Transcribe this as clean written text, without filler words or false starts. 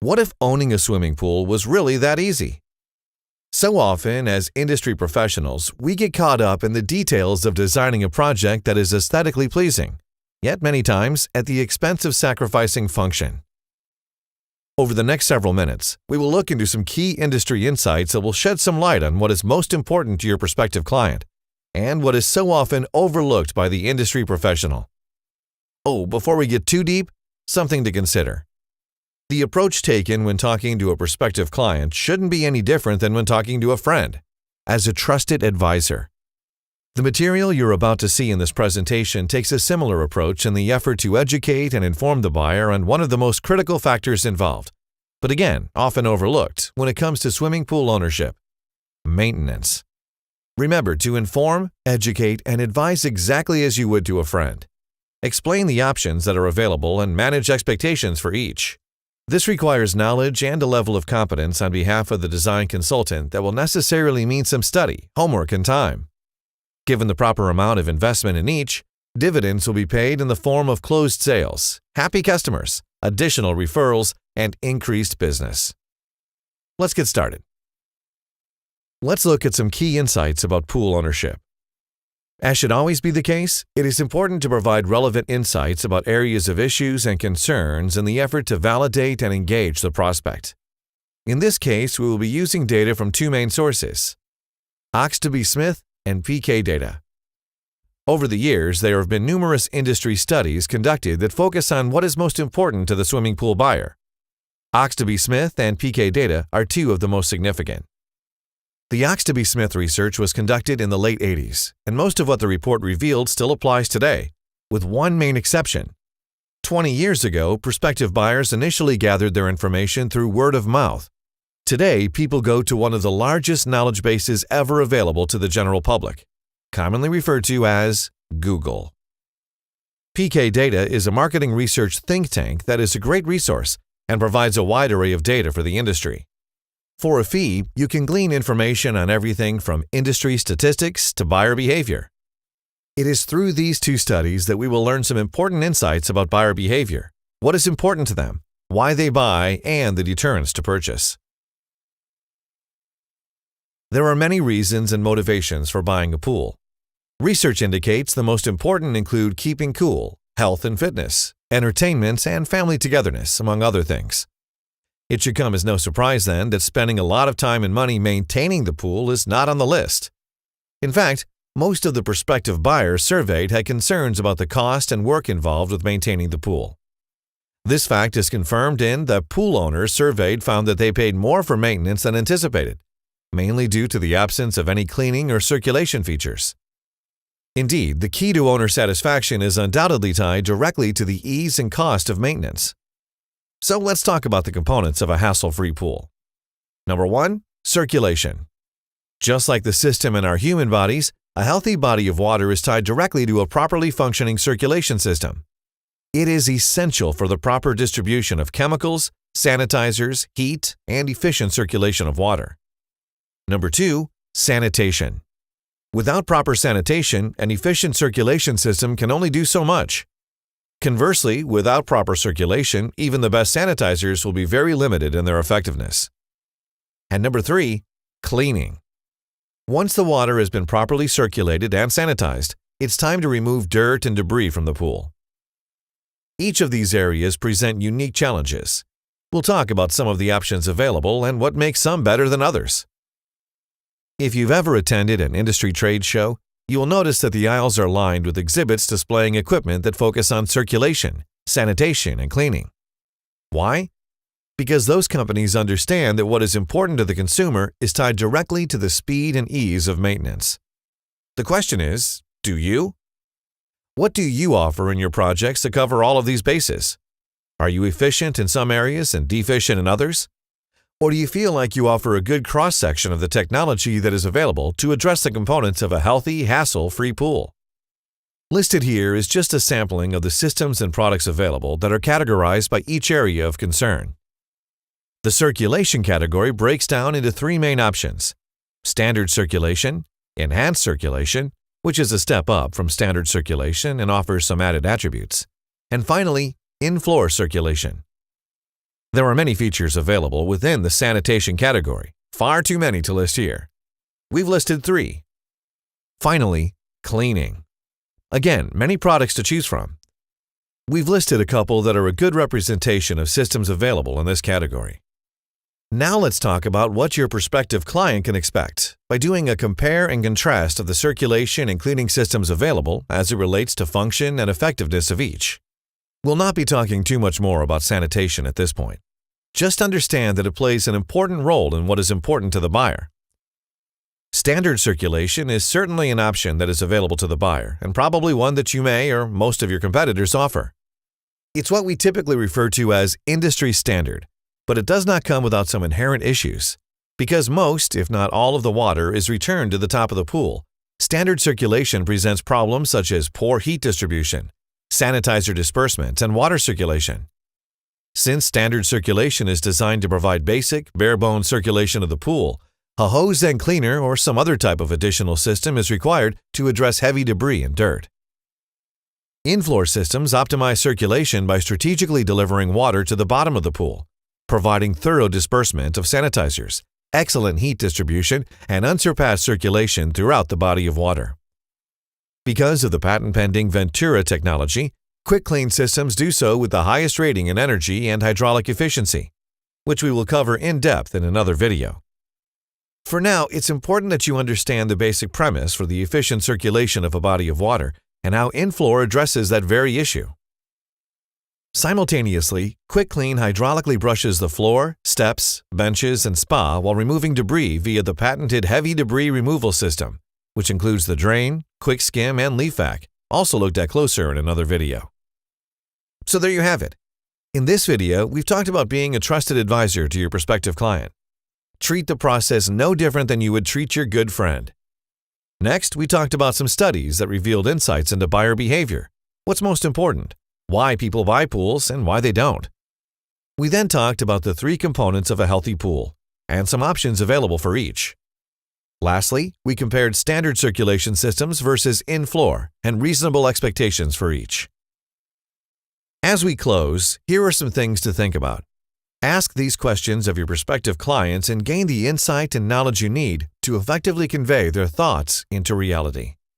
What if owning a swimming pool was really that easy? So often, as industry professionals, we get caught up in the details of designing a project that is aesthetically pleasing, yet many times at the expense of sacrificing function. Over the next several minutes, we will look into some key industry insights that will shed some light on what is most important to your prospective client and what is so often overlooked by the industry professional. Oh, before we get too deep, something to consider. The approach taken when talking to a prospective client shouldn't be any different than when talking to a friend, as a trusted advisor. The material you're about to see in this presentation takes a similar approach in the effort to educate and inform the buyer on one of the most critical factors involved, but again, often overlooked when it comes to swimming pool ownership: maintenance. Remember to inform, educate, and advise exactly as you would to a friend. Explain the options that are available and manage expectations for each. This requires knowledge and a level of competence on behalf of the design consultant that will necessarily mean some study, homework, and time. Given the proper amount of investment in each, dividends will be paid in the form of closed sales, happy customers, additional referrals, and increased business. Let's get started. Let's look at some key insights about pool ownership. As should always be the case, it is important to provide relevant insights about areas of issues and concerns in the effort to validate and engage the prospect. In this case, we will be using data from two main sources: Smith and PK data. Over the years, there have been numerous industry studies conducted that focus on what is most important to the swimming pool buyer. Smith and PK data are two of the most significant. The Smith research was conducted in the late 80s, and most of what the report revealed still applies today, with one main exception. 20 years ago, prospective buyers initially gathered their information through word of mouth. Today, people go to one of the largest knowledge bases ever available to the general public, commonly referred to as Google. PK Data is a marketing research think tank that is a great resource and provides a wide array of data for the industry. For a fee, you can glean information on everything from industry statistics to buyer behavior. It is through these two studies that we will learn some important insights about buyer behavior, what is important to them, why they buy, and the deterrents to purchase. There are many reasons and motivations for buying a pool. Research indicates the most important include keeping cool, health and fitness, entertainment, and family togetherness, among other things. It should come as no surprise then that spending a lot of time and money maintaining the pool is not on the list. In fact, most of the prospective buyers surveyed had concerns about the cost and work involved with maintaining the pool. This fact is confirmed in the pool owners surveyed found that they paid more for maintenance than anticipated, mainly due to the absence of any cleaning or circulation features. Indeed, the key to owner satisfaction is undoubtedly tied directly to the ease and cost of maintenance. So let's talk about the components of a hassle-free pool. Number 1, circulation. Just like the system in our human bodies, a healthy body of water is tied directly to a properly functioning circulation system. It is essential for the proper distribution of chemicals, sanitizers, heat, and efficient circulation of water. Number 2, sanitation. Without proper sanitation, an efficient circulation system can only do so much. Conversely, without proper circulation, even the best sanitizers will be very limited in their effectiveness. And number 3, cleaning. Once the water has been properly circulated and sanitized, it's time to remove dirt and debris from the pool. Each of these areas present unique challenges. We'll talk about some of the options available and what makes some better than others. If you've ever attended an industry trade show, you will notice that the aisles are lined with exhibits displaying equipment that focus on circulation, sanitation, and cleaning. Why? Because those companies understand that what is important to the consumer is tied directly to the speed and ease of maintenance. The question is, do you? What do you offer in your projects to cover all of these bases? Are you efficient in some areas and deficient in others? Or do you feel like you offer a good cross-section of the technology that is available to address the components of a healthy, hassle-free pool? Listed here is just a sampling of the systems and products available that are categorized by each area of concern. The circulation category breaks down into 3 main options: standard circulation, enhanced circulation, which is a step up from standard circulation and offers some added attributes, and finally, in-floor circulation. There are many features available within the sanitation category, far too many to list here. We've listed 3. Finally, cleaning. Again, many products to choose from. We've listed a couple that are a good representation of systems available in this category. Now let's talk about what your prospective client can expect by doing a compare and contrast of the circulation and cleaning systems available as it relates to function and effectiveness of each. We'll not be talking too much more about sanitation at this point. Just understand that it plays an important role in what is important to the buyer. Standard circulation is certainly an option that is available to the buyer and probably one that you may or most of your competitors offer. It's what we typically refer to as industry standard, but it does not come without some inherent issues. Because most, if not all of the water is returned to the top of the pool, standard circulation presents problems such as poor heat distribution, sanitizer disbursement, and water circulation. Since standard circulation is designed to provide basic, bare-bones circulation of the pool, a hose and cleaner or some other type of additional system is required to address heavy debris and dirt. In-floor systems optimize circulation by strategically delivering water to the bottom of the pool, providing thorough disbursement of sanitizers, excellent heat distribution, and unsurpassed circulation throughout the body of water. Because of the patent-pending Ventura technology, quick clean systems do so with the highest rating in energy and hydraulic efficiency, which we will cover in depth in another video. For now, it's important that you understand the basic premise for the efficient circulation of a body of water and how in-floor addresses that very issue. Simultaneously, Quick Clean hydraulically brushes the floor, steps, benches, and spa while removing debris via the patented heavy debris removal system, which includes the drain, quick skim, and leaf vac, also looked at closer in another video. So there you have it. In this video, we've talked about being a trusted advisor to your prospective client. Treat the process no different than you would treat your good friend. Next, we talked about some studies that revealed insights into buyer behavior, what's most important, why people buy pools, and why they don't. We then talked about the 3 components of a healthy pool and some options available for each. Lastly, we compared standard circulation systems versus in-floor and reasonable expectations for each. As we close, here are some things to think about. Ask these questions of your prospective clients and gain the insight and knowledge you need to effectively convey their thoughts into reality.